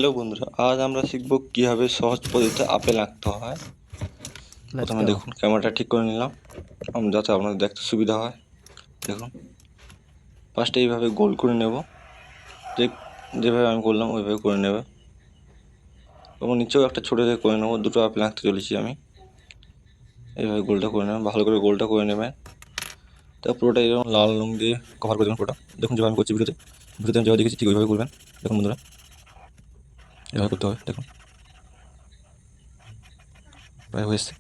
Hello বন্ধুরা, আজ আমরা শিখব কিভাবে সহজ পদ্ধতিতে আপেল আঁকতে হয়। Let's প্রথমে go. দেখুন ক্যামেরাটা ঠিক করে নিলাম যাতে আপনাদের দেখতে সুবিধা হয়। দেখুন ফার্স্টে এইভাবে গোল করে নেব, যে যেভাবে আমি করলাম ওইভাবে করে নেবে। এবং নিচেও একটা ছোটো করে করে নেবো, দুটো আপেল আঁকতে চলেছি আমি। এইভাবে গোলটা করে নেবেন, ভালো করে গোলটা করে নেবেন। তা পুরোটা এরকম লাল রং দিয়ে কভার করে দেবেন পুরোটা। দেখুন যেভাবে আমি করছি ভিডিওতে আমি যেভাবে দেখেছি ঠিক ওইভাবে করবেন। দেখুন বন্ধুরা, এভাবে করতে হবে। দেখুন প্রায় হয়েছে,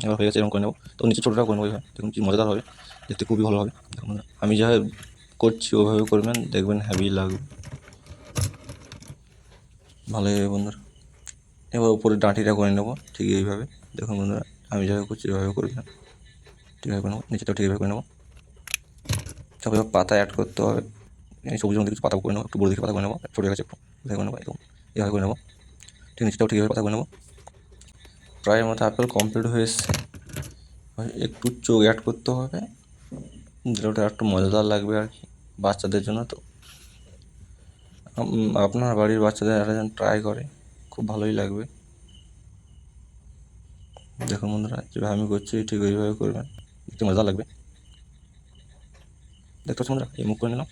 এবার হয়ে গেছে, এরকম করে নেবো। তো নিচে ছোটোটা করে নেবো এইভাবে। দেখুন কি মজাদার হবে, দেখতে খুবই ভালো হবে। দেখুন বন্ধুরা, আমি যা করছি ওভাবে করবেন, দেখবেন হ্যাভি লাগবে, ভালো হবে বন্ধুরা। এবার উপরে ডাঁটিটা করে নেবো ঠিক এইভাবে। দেখুন বন্ধুরা, আমি যেভাবে করছি ওইভাবে করবেন, ঠিকভাবে করে নেবো। নিচেটাও ঠিকভাবে করে নেবো। তারপর এবার পাতা অ্যাড করতে হবে। এই সবুজ রঙের কিছু পাতা করে নেবো, একটু বড় দেখে পাতা করে নেবো, ছোটো গেছে একটু করে নেবো, এরকম এভাবে করে নেবো। ঠিক নিচেটাও ঠিকভাবে পাতা করে নেবো। প্রায় মতো আপেল কমপ্লিট হয়ে এসছে। একটু চোখ অ্যাড করতে হবে, যেটা একটু মজাদার লাগবে আর কি, বাচ্চাদের জন্য। তো আপনার বাড়ির বাচ্চাদের একটা যেন ট্রাই করে, খুব ভালোই লাগবে। দেখুন বন্ধুরা, যেভাবে আমি করছি ঠিক ওইভাবে করবেন, দেখতে মজা লাগবে। দেখতে পাচ্ছি বন্ধুরা, এই মুখ করে নিলাম,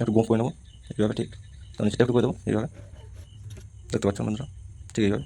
একটু গোপ করে নেবো এইভাবে। ঠিক তো নিচেটা একটু করে দেবো এইভাবে, দেখতে পাচ্ছেন বন্ধুরা, ঠিক এইভাবে।